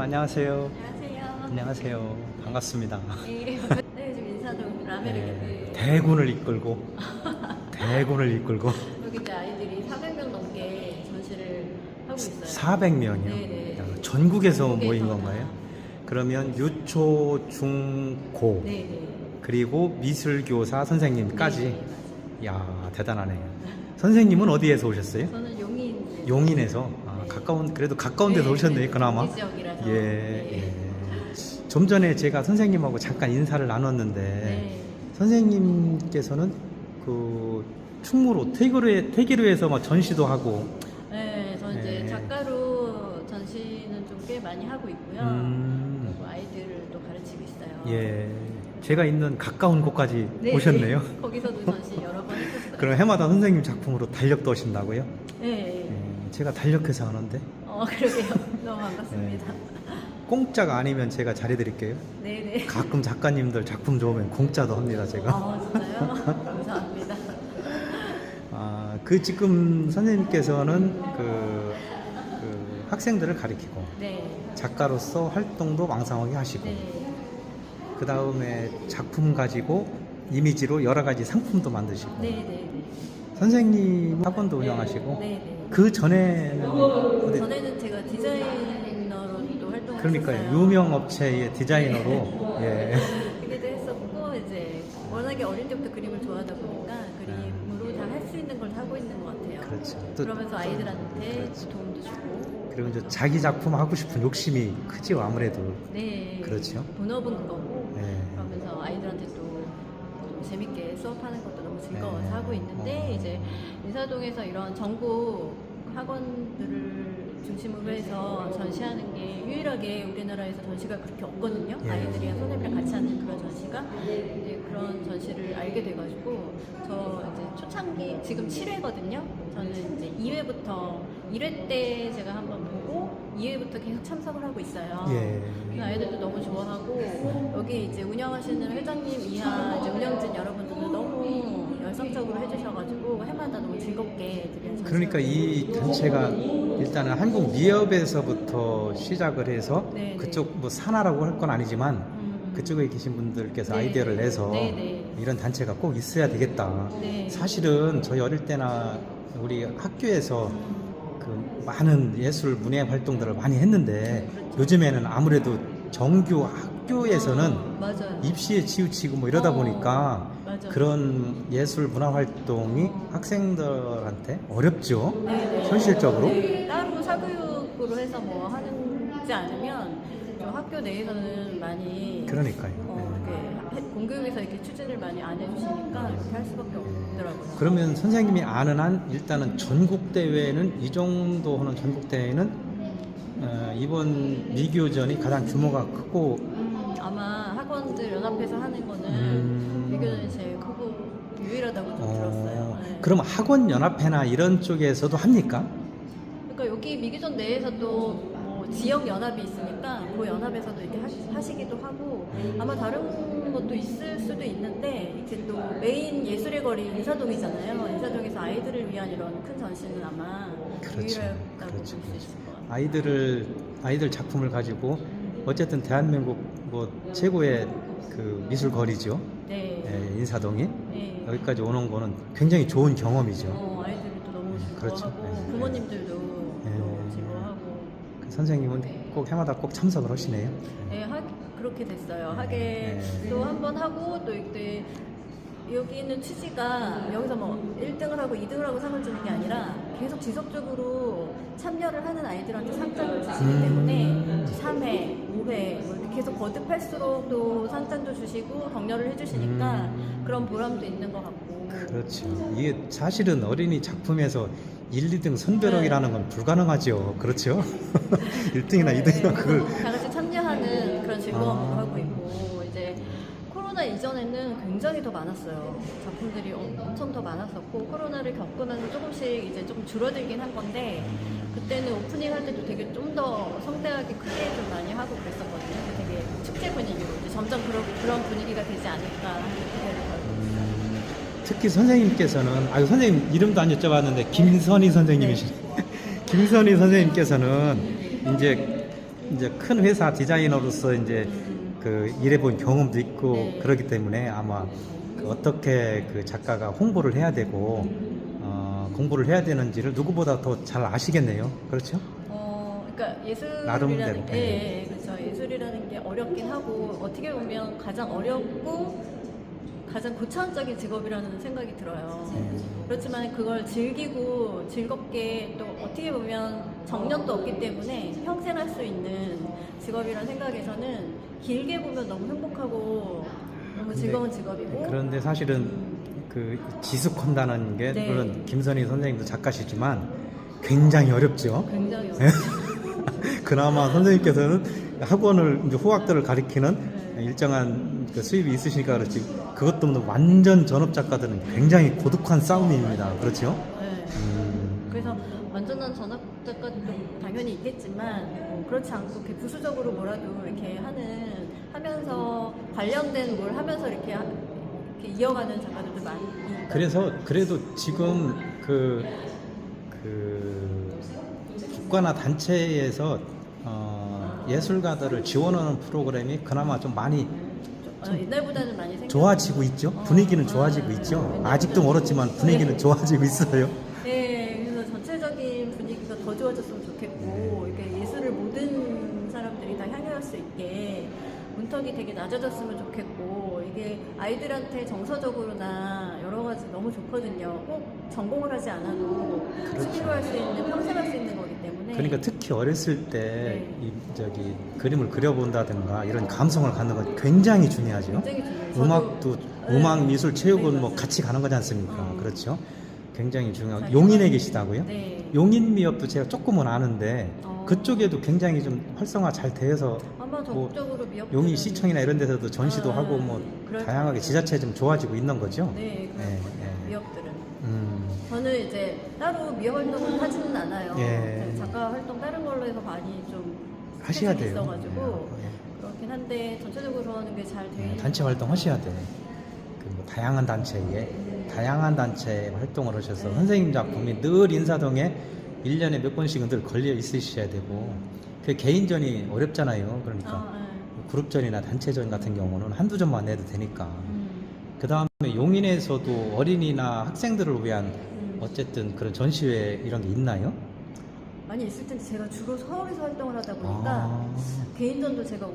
안녕하세요. 안녕하세요. 안녕하세요. 반갑습니다. 네, 네, 지금 인사동 라메르 네, 네. 대군을 이끌고 대군을 이끌고 여기 이제 아이들이 400명 넘게 전시를 하고 있어요. 400명이요. 네네. 전국에서 모인 전국에서 건가요? 다. 그러면 유초, 중, 고 네네. 그리고 미술교사 선생님까지. 네네, 맞아요. 야, 대단하네요. 선생님은 어디에서 오셨어요? 저는 용인. 용인에서. 네. 그래도 가까운 데서 오셨네요. 그나마. 이 지역이라서. 예, 네. 예. 좀 전에 제가 선생님하고 잠깐 인사를 나눴는데 네. 선생님께서는 그 충무로 태기로에서 막 전시도 하고. 네, 저는 이제 네. 작가로 전시는 좀 꽤 많이 하고 있고요. 그리고 아이들을 또 가르치고 있어요. 예, 제가 있는 가까운 곳까지 네, 오셨네요. 네. 거기서도 전시 여러 번 했었어요. 그럼 해마다 선생님 작품으로 달력도 하신다고요? 네. 제가 달력회사 하는데 그러게요. 너무 반갑습니다. 공짜가 아니면 제가 잘해드릴게요. 네네. 가끔 작가님들 작품 좋으면 공짜도 합니다, 제가. 진짜요? 감사합니다. 그 지금 선생님께서는 그 학생들을 가리키고 네. 작가로서 활동도 왕성하게 하시고 네. 그 다음에 작품 가지고 이미지로 여러 가지 상품도 만드시고 네네. 선생님 학원도 운영하시고 네네. 그 전에는 어디- 전에는 제가 디자이너로도 활동을 그러니까요, 했었어요. 유명 업체의 디자이너로. 예. 그게도 했었고 이제 워낙에 어릴 때부터 그림을 좋아하다 보니까 그림으로 다 할 수 있는 걸 하고 있는 것 같아요. 그렇죠. 또 그러면서 아이들한테 그렇죠. 도움도 주고. 그리고 이제 자기 작품 하고 싶은 욕심이 크지요, 아무래도. 네. 그렇죠. 본업은 그거고 예. 그러면서 아이들한테 또 좀 재밌게 수업하는 것도 너무 즐거워서 네. 하고 있는데 이제 인사동에서 이런 전국 학원들을 중심으로 해서 전시하는 게 유일하게 우리나라에서 전시가 그렇게 없거든요. 예. 아이들이랑 선생님이랑 같이 하는 그런 전시가 이제 그런 전시를 알게 돼가지고 저 이제 초창기 지금 7회거든요. 저는 이제 2회부터 1회 때 제가 한번 보고 2회부터 계속 참석을 하고 있어요. 예. 아이들도 너무 좋아하고 여기 이제 운영하시는 회장님 이하 이제 운영진 여러분들도 너무 열성적으로 해주셔가지고 해마다 너무 즐겁게 드리는 그러니까 이 단체가 일단은 한국 미협에서부터 시작을 해서 네, 그쪽 뭐 산하라고 할 건 아니지만 음. 그쪽에 계신 분들께서 네, 아이디어를 내서 네, 네. 이런 단체가 꼭 있어야 되겠다. 네. 사실은 저희 어릴 때나 우리 학교에서 그 많은 예술 문예 활동들을 많이 했는데 요즘에는 아무래도 정규 학교에서는 맞아요. 입시에 치우치고 뭐 이러다 보니까 맞아. 그런 예술 문화 활동이 학생들한테 어렵죠. 네. 현실적으로. 네, 따로 사교육으로 해서 뭐 하지 않으면 좀 학교 내에서는 많이 그러니까요. 이렇게 공교육에서 이렇게 추진을 많이 안 해주시니까 이렇게 할 수밖에 없더라고요. 그러면 선생님이 아는 한 일단은 전국 대회는 이 정도 하는 전국 대회는 이번 미교전이 가장 규모가 크고 아마 학원들 연합해서 하는 거는 미교전이 제일 크고 유일하다고 좀 들었어요. 네. 그럼 학원 연합회나 이런 쪽에서도 합니까? 그러니까 여기 미교전 내에서도 뭐 지역 연합이 있으니까 그 연합에서도 이렇게 하시기도 하고 아마 다른 것도 있을 수도 있는데 이렇게 또 메인 예술의 거리 인사동이잖아요. 인사동에서 아이들을 위한 이런 큰 전시는 아마 그렇죠. 유일하다고 그렇죠. 볼 수 있을 것 같아요. 아이들 작품을 가지고 어쨌든 대한민국 뭐 최고의 그 미술 거리죠. 네. 예, 인사동이 네. 여기까지 오는 거는 굉장히 좋은 경험이죠. 아이들도 너무 그렇죠. 좋아하고 네. 부모님들도 네. 너무 즐거워하고 그 선생님은 꼭 해마다 꼭 참석을 하시네요. 네, 그렇게 됐어요. 네. 하게도 한번 하고 또 이때 여기 있는 취지가 여기서 뭐 1등을 하고 2등을 하고 상을 주는 게 아니라 계속 지속적으로 참여를 하는 아이들한테 상장을 주시기 때문에 3회, 5회 뭐 이렇게 계속 거듭할수록 또 상장도 주시고 격려를 해주시니까 그런 보람도 있는 것 같고. 그렇죠. 이게 사실은 어린이 작품에서 1, 2등 선별학이라는 건 불가능하죠. 그렇죠? 1등이나 2등이나 그걸 다 같이 참여하는 그런 즐거움으로 하고 있고 이제 코로나 이전에는 굉장히 더 많았어요. 작품들이 엄청 더 많았었고 코로나를 겪고 나서 조금씩 이제 조금 줄어들긴 한 건데 그때는 오프닝 할 때도 되게 좀 더 성대하게 크게 좀 많이 하고 그랬었거든요. 되게 축제 분위기로 이제 점점 그런 분위기가 되지 않을까 하는 기대를 걸고 있어요. 특히 선생님께서는 선생님 이름도 안 여쭤봤는데 김선희 선생님이시죠. 김선희 선생님께서는 이제 이제 큰 회사 디자이너로서 이제 그 일해본 경험도 있고 네. 그렇기 때문에 아마 그 어떻게 그 작가가 홍보를 해야 되고 공부를 해야 되는지를 누구보다 더 잘 아시겠네요. 그렇죠? 그러니까 예술이라는 나름대로. 게, 예, 그렇죠. 예술이라는 게 어렵긴 하고 어떻게 보면 가장 어렵고 가장 고차원적인 직업이라는 생각이 들어요. 그렇지만 그걸 즐기고 즐겁게 또 어떻게 보면 정년도 없기 때문에 평생 할 수 있는 직업이라는 생각에서는 길게 보면 너무 행복하고 너무 즐거운 직업이고. 그런데 사실은 그 지숙한다는 게 네. 물론 김선희 선생님도 작가시지만 굉장히 어렵죠. 굉장히 어렵죠. 그나마 선생님께서는 학원을 이제 후학들을 가리키는 일정한 그 수입이 있으시니까 그렇지 그것도 완전 전업 작가들은 굉장히 고독한 싸움입니다. 그렇죠? 네. 그래서 완전한 전업 작가들도 당연히 있겠지만 그렇지 않고 이렇게 부수적으로 뭐라도 이렇게 하면서 관련된 뭘 하면서 이렇게 이어가는 작가들도 많이. 그래서 그래도 지금 그 국가나 단체에서 예술가들을 지원하는 프로그램이 그나마 좀 많이 옛날보다는 많이 생겼. 좋아지고 있죠. 분위기는 좋아지고 있죠. 아직도 멀었지만 분위기는 좋아지고 있어요. 네, 그래서 전체적인 분위기가 더 좋아졌으면 좋겠고, 이렇게 예술을 모든 사람들이 다 향유할 수 있게 문턱이 되게 낮아졌으면 좋겠고, 이게 아이들한테 정서적으로나 여러 가지 너무 좋거든요. 꼭 전공을 하지 않아도 취미로 할 수 있는, 평생 할 수 있는 거기 때문에. 그러니까 특히 어렸을 때 저기 그림을 그려본다든가 이런 감성을 갖는 건 굉장히 중요하죠. 굉장히 중요해요. 음악도 네. 음악, 미술, 체육은 네, 뭐 맞아요. 같이 가는 거지 않습니까? 그렇죠? 굉장히 중요하고 자, 용인에 계시다고요? 네. 용인 미업도 제가 조금은 아는데 어. 그쪽에도 굉장히 좀 활성화 잘 돼서 아마 뭐 적극적으로 미역. 용인 시청이나 이런 데서도 전시도 하고 뭐 그럴 다양하게 거예요. 지자체 좀 좋아지고 있는 거죠. 네, 그럴 네, 거예요. 네. 미역들은. 음, 저는 이제 따로 미역 활동을 하지는 않아요. 예. 작가 활동 다른 걸로 해서 많이 좀 하셔야 스케줄이 돼요. 있어가지고 예. 그렇긴 한데 전체적으로 하는 게 잘 돼. 네, 단체 활동 하셔야 돼. 그뭐 다양한 단체에 활동을 하셔서 네. 선생님 작품이 늘 인사동에 1년에 몇 번씩은 늘 걸려 있으셔야 되고 그 개인전이 어렵잖아요. 그러니까 그룹전이나 단체전 같은 경우는 한두 점만 내도 되니까. 그 다음에 용인에서도 어린이나 학생들을 위한 어쨌든 그런 전시회 이런 게 있나요? 많이 있을 텐데 제가 주로 서울에서 활동을 하다 보니까 아. 개인전도 제가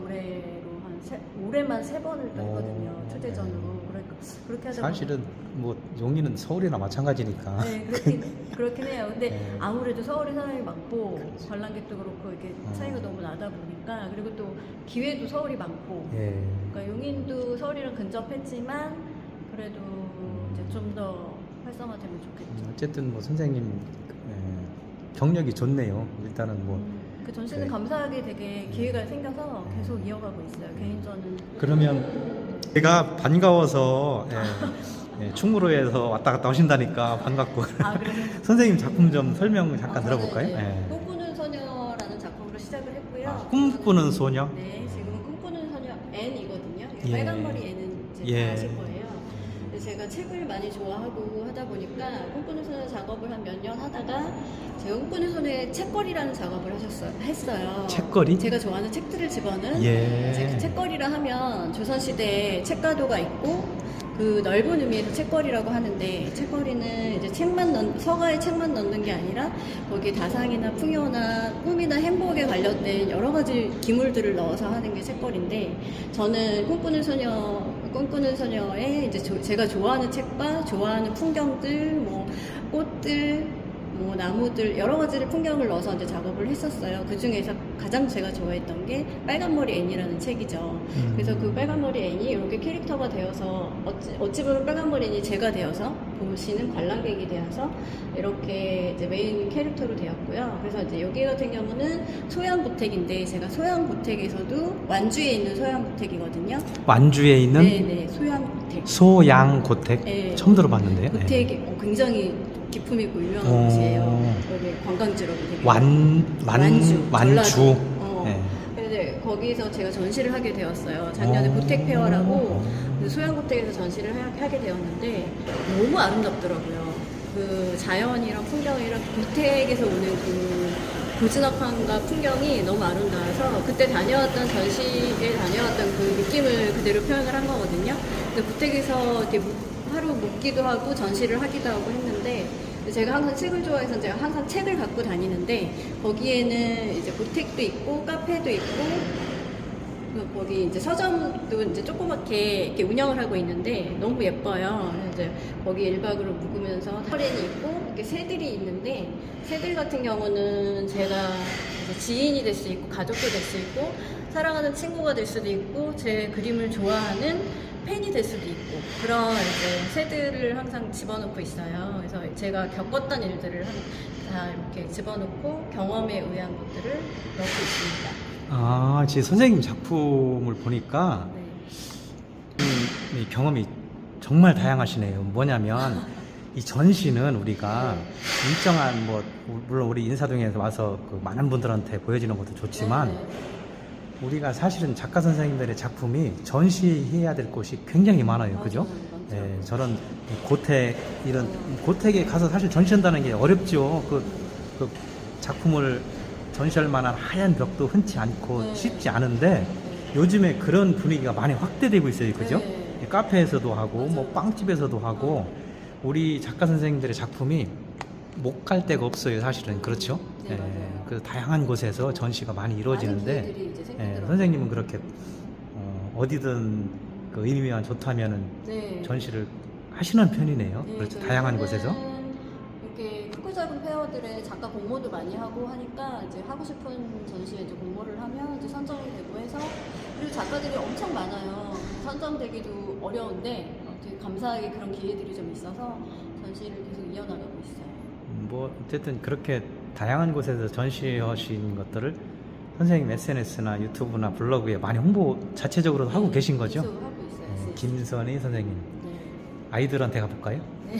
올해만 3번을 또 했거든요. 오. 초대전으로. 그러니까 그렇게 하다 사실은 뭐 용인은 서울이나 마찬가지니까. 네, 그렇긴 해요. 근데 네. 아무래도 서울에 사람이 많고 그렇지. 관람객도 그렇고 이렇게 차이가 너무 나다 보니까 그리고 또 기회도 서울이 많고 예. 그러니까 용인도 서울이랑 근접했지만 그래도 이제 좀 더 활성화되면 좋겠죠. 어쨌든 뭐 선생님 경력이 좋네요. 일단은 뭐 그 전시는 네. 감사하게 되게 기회가 생겨서 계속 이어가고 있어요. 개인전은. 그러면 제가 반가워서 충무로에서 왔다 갔다 하신다니까 반갑고 그래서 선생님 작품 좀 설명 잠깐 들어볼까요? 예. 꿈꾸는 소녀라는 작품으로 시작을 했고요. 꿈꾸는 소녀. 네, 지금은 꿈꾸는 소녀 N이거든요. 예. 빨간 머리 N은 이제 예. 다 아실 거예요. 근데 제가 책을 많이 좋아하고 하다 보니까 꿈꾸는 소녀 작업을 한 몇 년 하다가 제가 꿈꾸는 소녀의 책거리라는 작업을 했어요. 책거리? 제가 좋아하는 책들을 집어넣은 예. 이제 그 책거리라 하면 조선시대에 책가도가 있고 그 넓은 의미에서 책거리라고 하는데 책거리는 이제 서가에 책만 넣는 게 아니라 거기에 다상이나 풍요나 꿈이나 행복에 관련된 여러 가지 기물들을 넣어서 하는 게 책거리인데 저는 꿈꾸는 소녀의 이제 제가 좋아하는 책과 좋아하는 풍경들, 뭐 꽃들, 뭐 나무들 여러 가지를 풍경을 넣어서 이제 작업을 했었어요. 그 중에서 가장 제가 좋아했던 게 빨간머리 애니라는 책이죠. 그래서 그 빨간머리 애니 이렇게 캐릭터가 되어서 어찌 보면 빨간머리 애니 제가 되어서 보시는 관람객이 되어서 이렇게 이제 메인 캐릭터로 되었고요. 그래서 이제 여기 같은 경우는 소양고택인데 제가 소양고택에서도 완주에 있는 소양고택이거든요. 완주에 있는 네네 소양고택. 소양고택 네. 처음 들어봤는데요. 고택이 굉장히 기품 있고 유명한 곳이에요. 여기 관광지로도 되게 완주. 완주. 네. 근데 거기서 제가 전시를 하게 되었어요. 작년에 고택 페어라고 소양고택에서 전시를 하게 되었는데 너무 아름답더라고요. 그 자연이랑 풍경이랑 고택에서 오는 그 고즈넉함과 풍경이 너무 아름다워서 그때 다녀왔던 전시에 다녀왔던 그 느낌을 그대로 표현을 한 거거든요. 근데 고택에서 이렇게 하루 묵기도 하고 전시를 하기도 하고 했는데 제가 항상 책을 좋아해서 제가 항상 책을 갖고 다니는데 거기에는 이제 고택도 있고 카페도 있고 거기 이제 서점도 이제 조그맣게 이렇게 운영을 하고 있는데 너무 예뻐요. 그래서 이제 거기 1박으로 묵으면서 터렌이 있고 이렇게 새들이 있는데 새들 같은 경우는 제가 이제 지인이 될 수 있고 가족도 될 수 있고 사랑하는 친구가 될 수도 있고 제 그림을 좋아하는 팬이 될 수도 있고 그런 이제 새들을 항상 집어넣고 있어요. 그래서 제가 겪었던 일들을 다 이렇게 집어넣고 경험에 의한 것들을 넣고 있습니다. 아, 제 선생님 작품을 보니까 네. 이 경험이 정말 다양하시네요. 뭐냐면 이 전시는 우리가 일정한 뭐 물론 우리 인사동에서 와서 그 많은 분들한테 보여지는 것도 좋지만 네. 우리가 사실은 작가 선생님들의 작품이 전시해야 될 곳이 굉장히 많아요. 그죠? 맞아요. 네, 저런 고택 이런 고택에 가서 사실 전시한다는 게 어렵죠. 그 작품을 전시할 만한 하얀 벽도 흔치 않고 네. 쉽지 않은데 네. 요즘에 그런 분위기가 많이 확대되고 있어요. 그죠? 네. 카페에서도 하고 맞아요. 뭐 빵집에서도 하고 우리 작가 선생님들의 작품이 못 갈 데가 없어요. 사실은 그렇죠? 네, 맞아요. 그 다양한 곳에서 전시가 많이 이루어지는데 많은 기회들이 이제 생기더라고요. 선생님은 그렇게 어디든 그 의미만 좋다면은 네. 전시를 하시는 편이네요. 네, 그렇죠. 저희는 다양한 곳에서. 이렇게 크고 작은 페어들의 작가 공모도 많이 하고 하니까 이제 하고 싶은 전시에 이제 공모를 하면 이제 선정이 되고 해서 그리고 작가들이 엄청 많아요. 선정되기도 어려운데 되게 감사하게 그런 기회들이 좀 있어서 전시를 계속 이어나가고 있어요. 뭐 어쨌든 그렇게 다양한 곳에서 전시하신 것들을 선생님 SNS나 유튜브나 블로그에 많이 홍보 자체적으로 하고 계신 거죠? 계속 하고 있어요. 김선희 선생님. 네. 아이들한테 가볼까요? 네.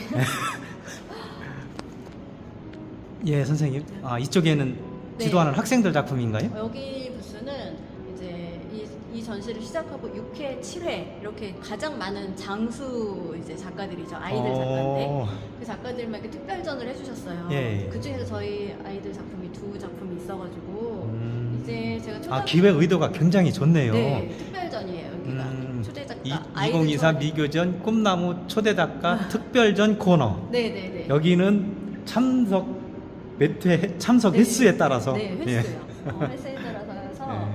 예, 선생님. 아, 이쪽에는 네. 지도하는 학생들 작품인가요? 여기 부스는 이제 이 전시를 시작하고 6회, 7회 이렇게 가장 많은 장수 이제 작가들이죠. 아이들 작가인데 그 작가들만 이렇게 특별전을 해주셨어요. 예. 그 중에서 저희 아이들 작품이 2작품이 있어가지고 이제 제가 초등학교 기획 의도가 굉장히 좋네요. 네, 특별전이에요. 여기가 초대 작가 2024 미교전 꿈나무 초대 작가 특별전 코너. 네네네. 여기는 참석 몇 회 참석 네. 횟수에 따라서 네, 예. 횟수요. 횟수에 따라서 해서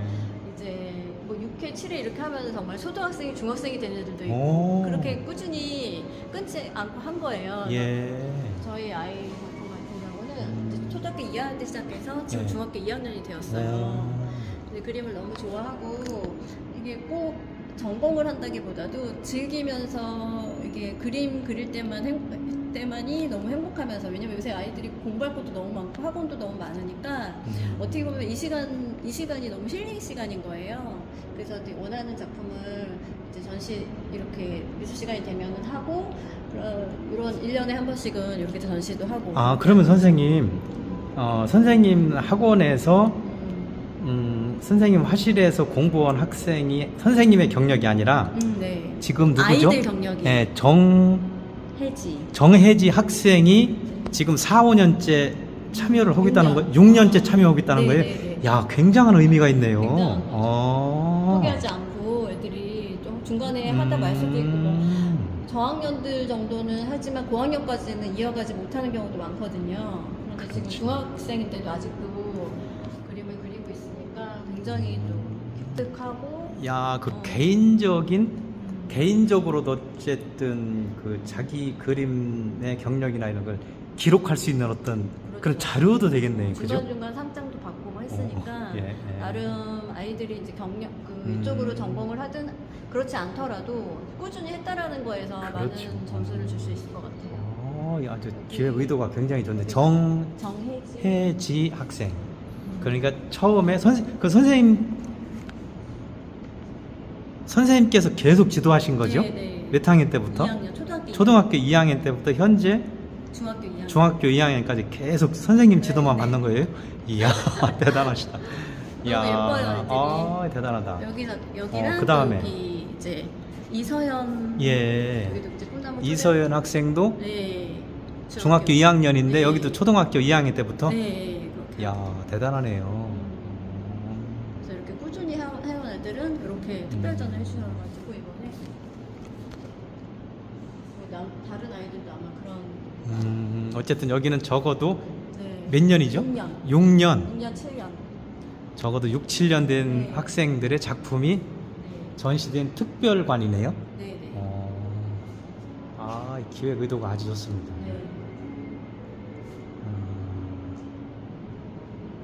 이제 뭐 6회, 7회 이렇게 하면 정말 초등학생이 중학생이 되는 애들도 있고 오. 그렇게 꾸준히 끊지 않고 한 거예요. 예. 저희 아이 작품 같은 경우는 이제 초등학교 2학년 때 시작해서 지금 네. 중학교 2학년이 되었어요. 근데 그림을 너무 좋아하고 이게 꼭 전공을 한다기보다도 즐기면서 이게 그림 그릴 때만이 너무 행복하면서 왜냐면 요새 아이들이 공부할 것도 너무 많고 학원도 너무 많으니까 어떻게 보면 이 시간이 너무 힐링 시간인 거예요. 그래서 이제 원하는 작품을 이제 전시 이렇게 미술 시간이 되면은 하고 이런 1년에 한 번씩은 이렇게 전시도 하고. 아, 그러면 선생님 선생님 학원에서 선생님 화실에서 공부한 학생이 선생님의 경력이 아니라 네. 지금 누구죠? 아이들 경력이. 네, 해지. 정혜지 학생이 지금 4, 5년째 참여를 하고 있다는 거, 6년째 참여하고 있다는 거예요. 네네네. 야, 굉장한 의미가 있네요. 굉장한 어. 포기하지 않고 애들이 좀 중간에 하다 말 수도 있고 뭐 저학년들 정도는 하지만 고학년까지는 이어가지 못하는 경우도 많거든요. 그런데 지금 그렇죠. 중학생인데도 아직도 그림을 그리고 있으니까 굉장히 좀 기특하고. 야, 그 어. 개인적으로도 어쨌든 그 자기 그림의 경력이나 이런 걸 기록할 수 있는 어떤 그렇죠. 그런 자료도 되겠네요. 그죠? 중간중간 상장도 받고 뭐 했으니까 예. 나름 아이들이 이제 경력 이쪽으로 전공을 하든 그렇지 않더라도 꾸준히 했다라는 거에서 그렇죠. 많은 점수를 줄 수 있을 것 같아요. 아주 기획 의도가 굉장히 좋네. 정혜지. 정혜지 학생. 그러니까 처음에 선생님께서 계속 지도하신 거죠? 네. 몇 학년 때부터? 2학년, 초등학교 2학년 때부터 현재 중학교 2학년. 중학교 2학년까지 계속 선생님 지도만 네. 받는 거예요? 이야, 대단하시다. 너무 예뻐요, 애들이. 아, 대단하다. 여기랑 그다음에. 여기 이제 이서연. 예. 여기도 이제 꿈나무 이서연 학생도 네. 중학교 2학년인데 네. 여기도 초등학교 2학년 때부터 네, 그렇게 야, 대단하네요. 그래서 이렇게 꾸준히 해온 애들은 이렇게 특별전을 해주셔가지고 이번에 다른 아이들도 아마 그런 어쨌든 여기는 적어도 네. 몇 년이죠? 6년 6년. 6년 7년 적어도 6, 7년 된 네. 학생들의 작품이 네. 전시된 특별관이네요. 네네 아, 이 기획 의도가 아주 좋습니다. 네.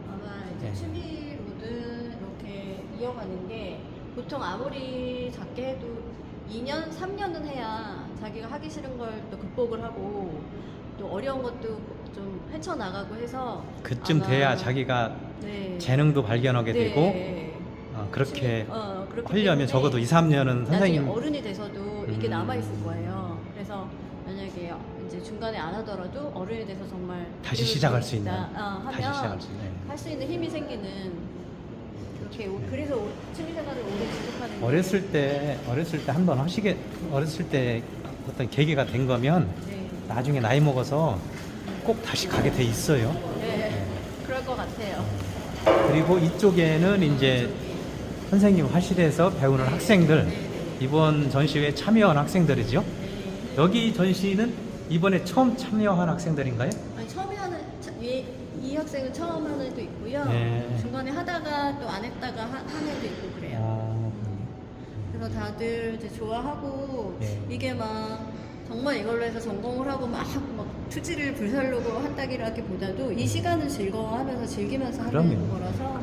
아마 이제 네. 취미로든 이렇게 이어가는 게 보통 아무리 작게 해도 2년, 3년은 해야 자기가 하기 싫은 걸 또 극복을 하고 또 어려운 것도 좀 헤쳐나가고 해서 그쯤 아마 돼야 자기가 네. 재능도 발견하게 네. 되고 그렇게 그렇기 하려면 때문에 적어도 2, 3년은 나중에 선생님 어른이 돼서도 이게 음. 남아있을 거예요. 그래서 만약에 이제 중간에 안 하더라도 어른이 돼서 정말 다시 배울 시작할 수 수 있는 있다. 다시 시작할 수 있는 할 수 있는 힘이 생기는 그렇게 그래서 취미생활을 오래 지속하는 게 어렸을 때 한번 하시게 어렸을 때 어떤 계기가 된 거면 네. 나중에 나이 먹어서 꼭 다시 가게 돼 있어요. 네. 그럴 것 같아요. 그리고 이쪽에는 이제 선생님 화실에서 배우는 학생들 이번 전시회에 참여한 학생들이죠. 네. 여기 전시는 이번에 처음 참여한 학생들인가요? 아니, 처음에 하는 이 학생은 처음 하는 애도 있고요. 네. 중간에 하다가 또 안 했다가 한 애도 있고 그래요. 그래서 다들 이제 좋아하고 네. 이게 막 정말 이걸로 해서 전공을 하고 막 투지를 불살르고 한다기보다도 이 시간을 즐거워하면서 즐기면서 하는 그럼요. 거라서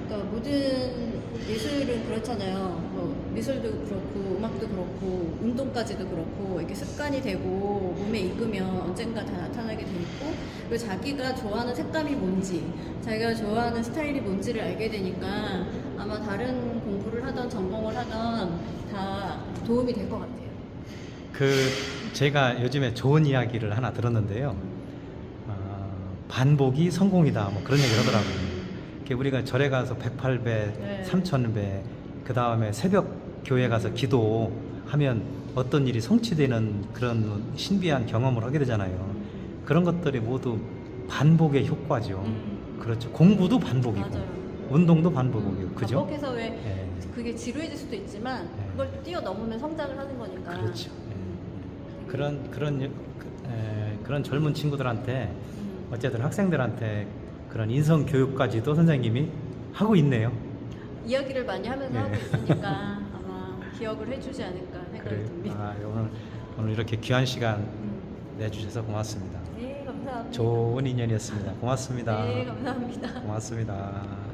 그러니까 모든 예술은 그렇잖아요. 뭐 미술도 그렇고 음악도 그렇고 운동까지도 그렇고 이렇게 습관이 되고 몸에 익으면 언젠가 다 나타나게 돼 있고 그리고 자기가 좋아하는 색감이 뭔지 자기가 좋아하는 스타일이 뭔지를 알게 되니까 아마 다른 공부를 하던 전공을 하던 다 도움이 될 것 같아요. 제가 요즘에 좋은 이야기를 하나 들었는데요. 반복이 성공이다. 뭐 그런 얘기를 하더라고요. 우리가 절에 가서 108배, 네. 3000배, 그 다음에 새벽 교회 가서 기도하면 어떤 일이 성취되는 그런 신비한 경험을 하게 되잖아요. 그런 것들이 모두 반복의 효과죠. 그렇죠. 공부도 반복이고, 맞아요. 운동도 반복이고, 그죠? 반복해서 왜 네. 그게 지루해질 수도 있지만 네. 그걸 뛰어넘으면 성장을 하는 거니까. 그렇죠. 그런 젊은 친구들한테 어쨌든 학생들한테 그런 인성 교육까지도 선생님이 하고 있네요. 이야기를 많이 하면서 네. 하고 있으니까 아마 기억을 해주지 않을까 생각이 그래요. 듭니다. 오늘 이렇게 귀한 시간 내주셔서 고맙습니다. 네, 감사합니다. 좋은 인연이었습니다. 고맙습니다. 네, 감사합니다. 고맙습니다.